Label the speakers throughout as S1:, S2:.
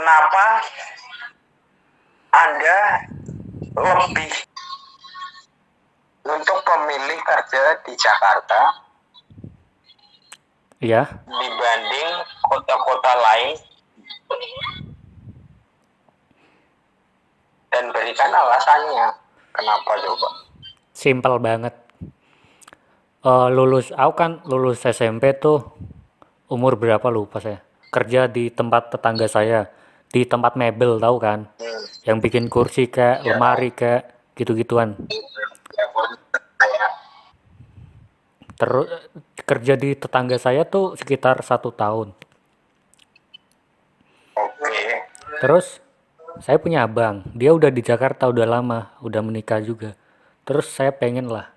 S1: kenapa Anda lebih untuk memilih kerja di Jakarta dibanding kota-kota lain, dan berikan alasannya kenapa coba.
S2: Simpel banget. Aku kan lulus SMP tuh umur berapa lupa saya. Kerja di tempat tetangga saya, di tempat mebel, tahu kan? Yang bikin kursi kayak lemari kayak gitu-gituan. Terus kerja di tetangga saya tuh sekitar 1 tahun. Terus saya punya abang, dia udah di Jakarta udah lama, udah menikah juga. Terus saya pengen lah,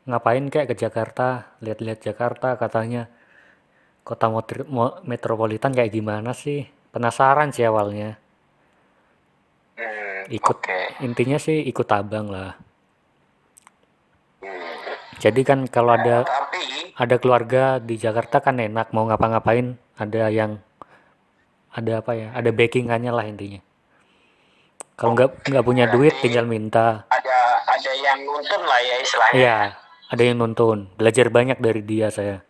S2: ngapain kayak ke Jakarta, lihat-lihat Jakarta, katanya kota metropolitan kayak gimana sih? Penasaran sih awalnya. Intinya sih ikut abang lah. Jadi kan kalau ada keluarga di Jakarta kan enak, mau ngapa-ngapain ada backingannya lah intinya. Kalau nggak punya duit tinggal minta.
S1: Ada yang nuntun lah ya istilahnya.
S2: Iya, ada yang nuntun. Belajar banyak dari dia saya.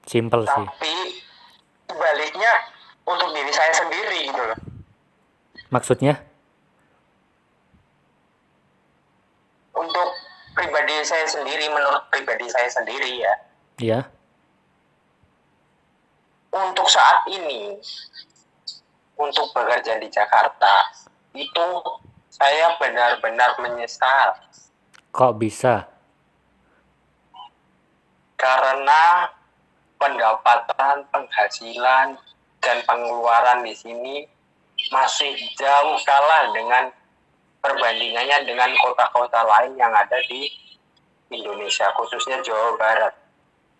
S2: Simple sih.
S1: Tapi sebaliknya untuk diri saya sendiri gitu loh.
S2: Maksudnya?
S1: Untuk pribadi saya sendiri, menurut pribadi saya sendiri ya.
S2: Iya.
S1: Untuk saat ini, untuk bekerja di Jakarta, itu saya benar-benar menyesal.
S2: Kok bisa?
S1: Karena pendapatan, penghasilan, dan pengeluaran di sini masih jauh kalah dengan perbandingannya dengan kota-kota lain yang ada di Indonesia, khususnya Jawa Barat,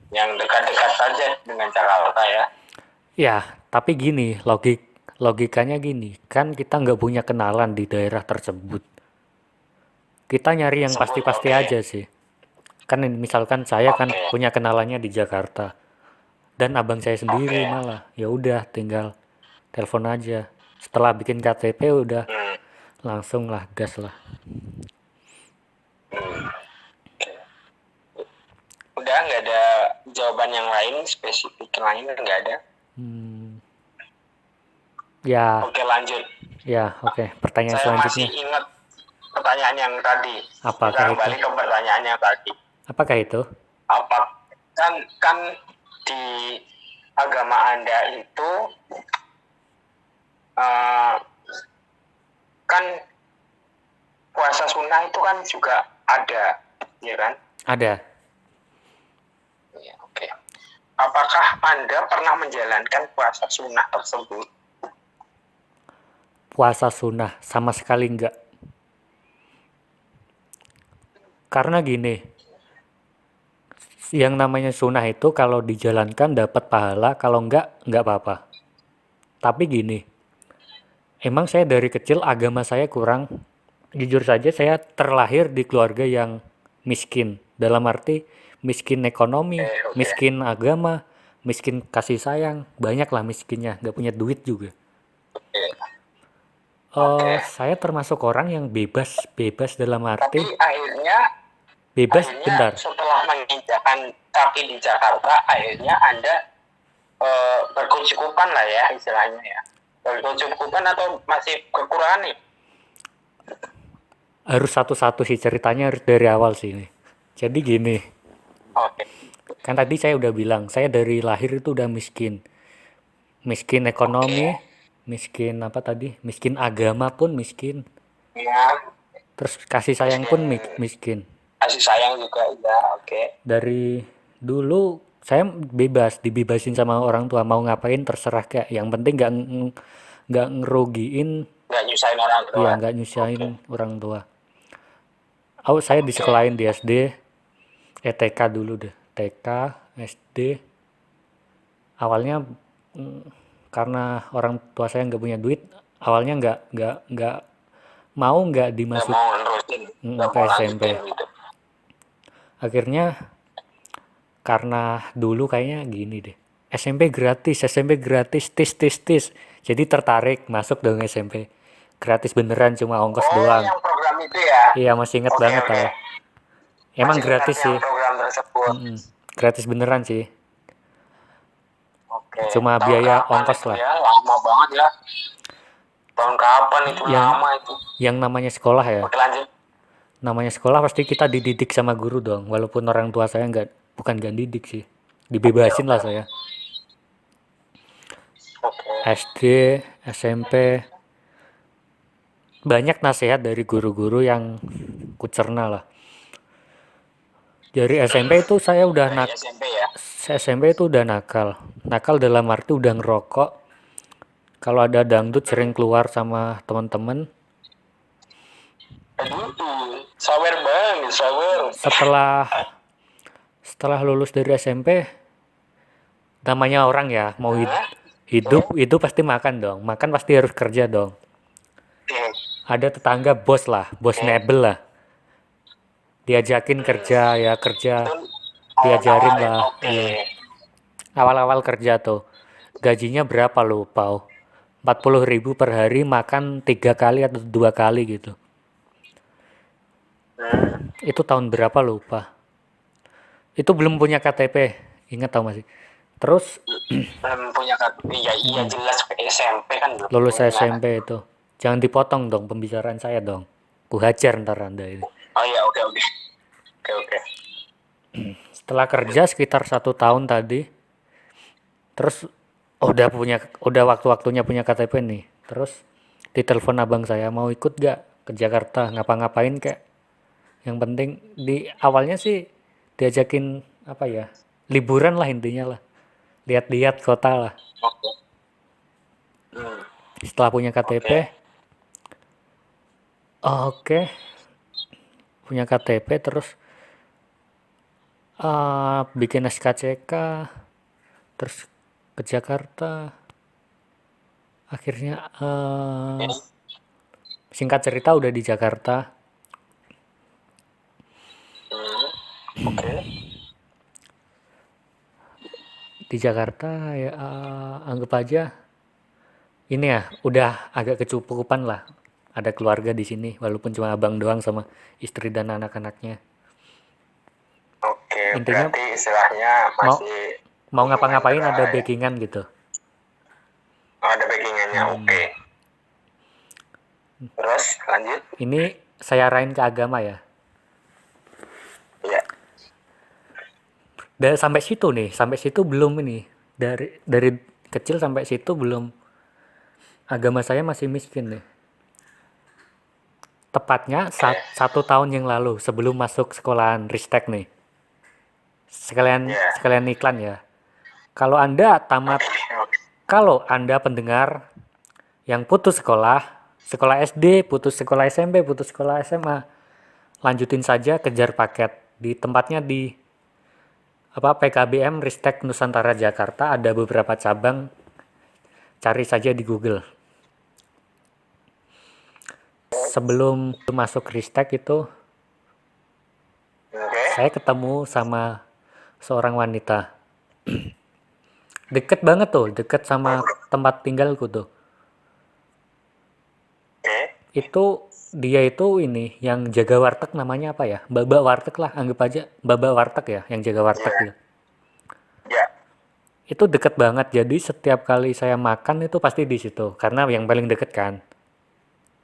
S1: yang dekat-dekat saja dengan Jakarta ya.
S2: Ya, tapi gini, logikanya gini, kan kita nggak punya kenalan di daerah tersebut. Kita nyari yang pasti-pasti aja sih. Kan misalkan saya kan punya kenalannya di Jakarta. Dan abang saya sendiri malah. Ya udah tinggal telepon aja. Setelah bikin KTP udah langsung lah gas lah.
S1: Udah nggak ada jawaban yang lain, spesifik lain nggak ada.
S2: Ya.
S1: Oke, lanjut.
S2: Ya, oke. Pertanyaan
S1: saya
S2: selanjutnya.
S1: Masih ingat pertanyaan yang tadi.
S2: Apakah
S1: kita
S2: itu?
S1: Kembali ke pertanyaan yang tadi.
S2: Apakah itu?
S1: Kan di agama Anda itu kan puasa sunnah itu kan juga ada, ya kan?
S2: Ada.
S1: Ya, oke. Apakah Anda pernah menjalankan puasa sunnah tersebut?
S2: Puasa sunnah sama sekali enggak. Karena gini, yang namanya sunnah itu kalau dijalankan dapat pahala, kalau enggak apa-apa. Tapi gini, emang saya dari kecil agama saya kurang. Jujur saja saya terlahir di keluarga yang miskin. Dalam arti miskin ekonomi, miskin agama, miskin kasih sayang. Banyak lah miskinnya, nggak punya duit juga. Saya termasuk orang yang bebas dalam arti.
S1: Tapi akhirnya
S2: bentar.
S1: Setelah menginjakkan kaki di Jakarta, akhirnya Anda berkecukupan lah ya istilahnya ya. Berkecukupan atau masih kekurangan nih?
S2: Harus satu-satu sih ceritanya, harus dari awal sih ini. Jadi gini. Kan tadi saya udah bilang, saya dari lahir itu udah miskin. Miskin ekonomi, miskin apa tadi? Miskin agama pun miskin.
S1: Ya.
S2: Terus kasih sayang pun miskin.
S1: Kasih sayang juga ya, oke.
S2: Dari dulu saya dibebasin sama orang tua, mau ngapain terserah kayak. Yang penting nggak ngerugiin.
S1: Nggak nyusahin orang tua.
S2: Iya, nggak nyusahin orang tua. Saya disekolahin di SD, TK dulu deh. TK, SD. Awalnya karena orang tua saya nggak punya duit, awalnya nggak dimasukin ke SMP. Akhirnya karena dulu kayaknya gini deh, SMP gratis, tis. Jadi tertarik masuk dong SMP. Gratis beneran, cuma ongkos
S1: Oh,
S2: doang.
S1: yang program itu ya?
S2: Iya, masih inget
S1: Oke,
S2: banget
S1: oke.
S2: ah. Emang
S1: Masih ingat
S2: gratis
S1: yang
S2: sih.
S1: program tersebut.
S2: Mm-mm. Gratis beneran sih.
S1: Oke.
S2: Cuma
S1: Tahun
S2: biaya
S1: kapan
S2: ongkos
S1: itu
S2: lah.
S1: ya? Lama banget ya. Tahun kapan itu,
S2: Yang
S1: lama itu?
S2: yang namanya sekolah ya.
S1: Oke, lanjut.
S2: Namanya sekolah pasti kita dididik sama guru dong. Walaupun orang tua saya bukan gak didik sih.
S1: Oke,
S2: Dibebasin
S1: oke.
S2: lah saya.
S1: Oke.
S2: SD, SMP, banyak nasihat dari guru-guru yang kucerna lah. Dari SMP itu saya udah
S1: Dari SMP ya?
S2: SMP itu udah nakal. Nakal dalam arti udah ngerokok. Kalau ada dangdut sering keluar sama teman-teman.
S1: Aduh, sawer banget, sawer.
S2: Setelah lulus dari SMP, namanya orang ya mau
S1: Hah?
S2: hidup itu pasti makan dong. Makan pasti harus kerja dong.
S1: Oke.
S2: Ada tetangga bos lah, bos
S1: Oke.
S2: nebel lah. Diajakin kerja ya kerja,
S1: Itu
S2: diajarin
S1: tawarin.
S2: lah.
S1: Oke.
S2: Awal-awal kerja tuh gajinya berapa lu pau? 40.000 per hari, makan 3 kali atau 2 kali gitu. Itu tahun berapa lupa. Itu belum punya KTP, ingat tau masih. Terus
S1: Belum punya kartu. Iya, iya jelas SMP kan belum
S2: lulus
S1: punya.
S2: SMP itu. Jangan dipotong dong pembicaraan saya dong. Ku hajar ntar Anda ini.
S1: Oh iya, oke, oke. Oke, oke.
S2: Setelah kerja sekitar 1 tahun tadi, terus udah waktu-waktunya punya KTP nih. Terus ditelepon abang saya, mau ikut gak ke Jakarta ngapa-ngapain kayak. Yang penting di awalnya sih diajakin apa ya? Liburan lah intinya lah. Lihat-lihat kota lah.
S1: Oke. Hmm.
S2: Setelah punya KTP, oke, punya KTP terus bikin SKCK, terus ke Jakarta. Akhirnya singkat cerita udah di Jakarta.
S1: Oke.
S2: Di Jakarta ya anggap aja ini ya udah agak kecukupan lah. Ada keluarga di sini walaupun cuma abang doang sama istri dan anak-anaknya.
S1: Oke,
S2: Intinya
S1: berarti istilahnya masih
S2: mau ngapa-ngapain
S1: negara
S2: ada
S1: ya.
S2: backingan gitu.
S1: Oh, ada backingannya, oke. Terus lanjut.
S2: Ini saya arahin ke agama ya.
S1: Iya.
S2: Dan sampai situ belum ini. Dari kecil sampai situ belum, agama saya masih miskin nih. Tepatnya 1 tahun yang lalu sebelum masuk sekolahan Ristek nih. Sekalian iklan ya. Kalau Anda kalau Anda pendengar yang putus sekolah SD, putus sekolah SMP, putus sekolah SMA, lanjutin saja kejar paket di tempatnya di PKBM Ristek Nusantara Jakarta, ada beberapa cabang, cari saja di Google. Sebelum masuk Ristek itu saya ketemu sama seorang wanita. Deket banget tuh, deket sama tempat tinggalku tuh. Dia itu ini yang jaga warteg, namanya apa ya? Baba warteg lah, anggap aja baba warteg ya, yang jaga warteg gitu. Itu deket banget, jadi setiap kali saya makan itu pasti di situ, karena yang paling deket kan.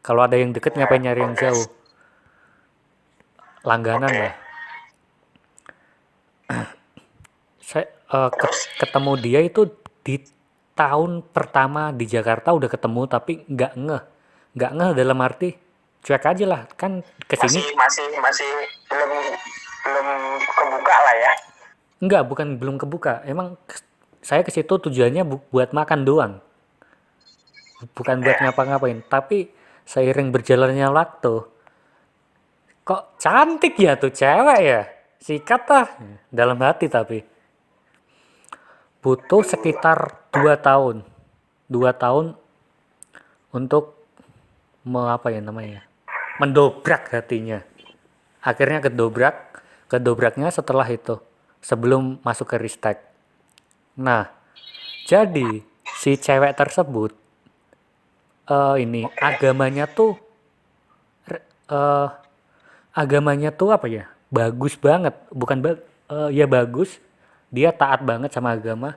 S2: Kalau ada yang deket ngapain nyari yang jauh? Langganan lah. Saya ketemu dia itu di tahun pertama di Jakarta udah ketemu, tapi nggak ngeh dalam arti cuek aja lah, kan kesini
S1: masih belum kebuka lah ya.
S2: Enggak, bukan belum kebuka, emang saya ke situ tujuannya buat makan doang, bukan buat ngapa-ngapain. Tapi seiring berjalannya waktu, kok cantik ya tuh cewek ya, sikat lah dalam hati. Tapi butuh sekitar 2 tahun untuk mendobrak hatinya. Akhirnya kedobraknya setelah itu, sebelum masuk ke Ristek. Nah, Jadi si cewek tersebut ini eh, agamanya tuh apa ya? Bagus banget, bukan ya bagus. Dia taat banget sama agama.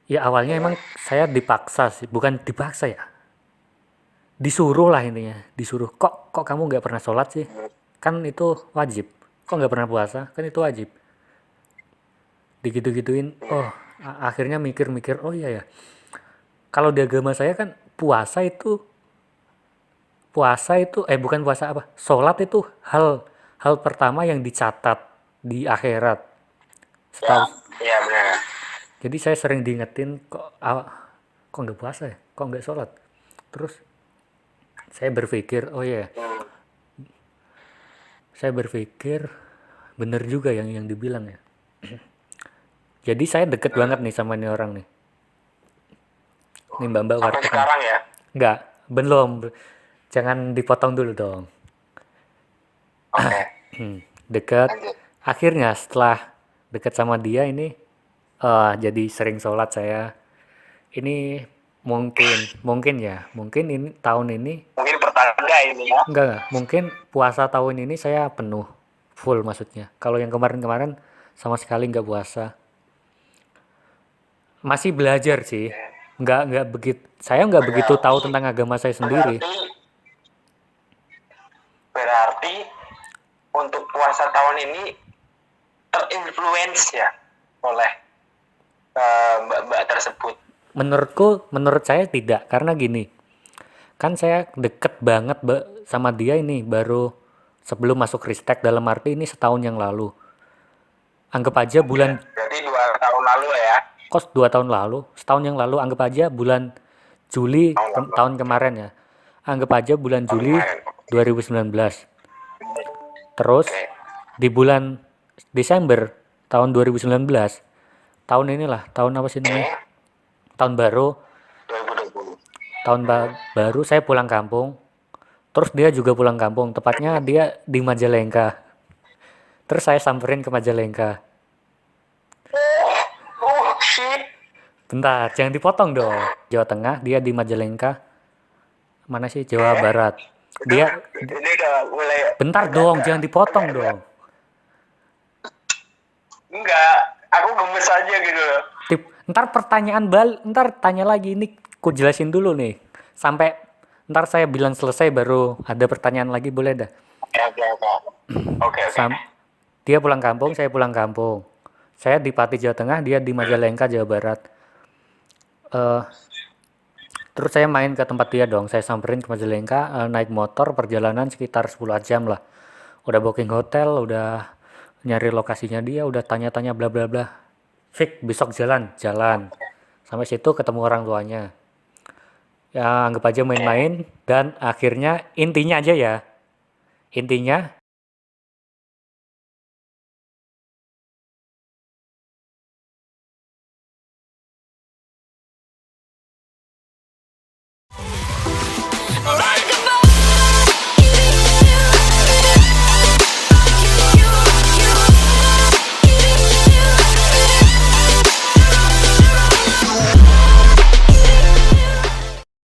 S2: Ya awalnya emang saya dipaksa sih, bukan dipaksa ya. Disuruh lah intinya, disuruh. Kok kamu nggak pernah sholat sih? Kan itu wajib. Kok nggak pernah puasa? Kan itu wajib. Digitu-gituin. Oh, akhirnya mikir-mikir. Oh iya ya. Kalau di agama saya kan bukan puasa apa? Sholat itu hal hal pertama yang dicatat di akhirat.
S1: Ya,
S2: Setahu.
S1: iya benar.
S2: Jadi saya sering diingetin kok nggak puasa ya? Kok nggak sholat? Terus saya berpikir, oh iya, saya berpikir bener juga yang dibilang ya. Jadi saya deket banget nih sama ini orang nih. Nih mbak-mbak
S1: Sampai
S2: warteg nih.
S1: sekarang ya.
S2: Enggak, belum. Jangan dipotong dulu dong.
S1: Oke,
S2: Deket.
S1: lanjut.
S2: Akhirnya setelah deket sama dia ini, jadi sering sholat saya. Ini mungkin ya, mungkin ini tahun ini,
S1: Mungkin pertanda ini ya.
S2: enggak, mungkin puasa tahun ini saya penuh, full maksudnya. Kalau yang kemarin-kemarin sama sekali nggak puasa. Masih belajar sih. Nggak begitu, saya nggak begitu tahu tentang agama saya sendiri.
S1: Berarti untuk puasa tahun ini terinfluence ya oleh mbak-mbak tersebut.
S2: Menurut saya tidak, karena gini, kan saya deket banget sama dia ini baru sebelum masuk Ristek, dalam arti ini setahun yang lalu. Anggap aja bulan,
S1: Jadi 2 tahun lalu ya.
S2: kos 2 tahun lalu, setahun yang lalu, anggap aja bulan Juli tahun kemarin ya. Anggap aja bulan Juli 2019. Terus
S1: Oke.
S2: di bulan Desember tahun 2019, tahun inilah, tahun apa sih namanya? Tahun baru,
S1: 2020.
S2: baru saya pulang kampung. Terus dia juga pulang kampung, tepatnya dia di Majalengka. Terus saya samperin ke Majalengka.
S1: Oh shit.
S2: Bentar, jangan dipotong dong. Jawa Tengah, dia di Majalengka. Mana sih? Jawa Barat. Dia,
S1: Ini udah mulai.
S2: bentar dong, jangan dipotong dong.
S1: Enggak, aku gemes aja gitu loh.
S2: Ntar tanya lagi, ini ku jelasin dulu nih. Sampai ntar saya bilang selesai baru ada pertanyaan lagi, boleh dah.
S1: Oke.
S2: Dia pulang kampung, saya pulang kampung. Saya di Pati, Jawa Tengah, dia di Majalengka, Jawa Barat. Terus saya main ke tempat dia dong. Saya samperin ke Majalengka, naik motor, perjalanan sekitar 10 jam lah. Udah booking hotel, udah nyari lokasinya dia, udah tanya-tanya bla bla bla. Fix, besok jalan. Sampai situ ketemu orang tuanya. Ya anggap aja main-main, dan akhirnya intinya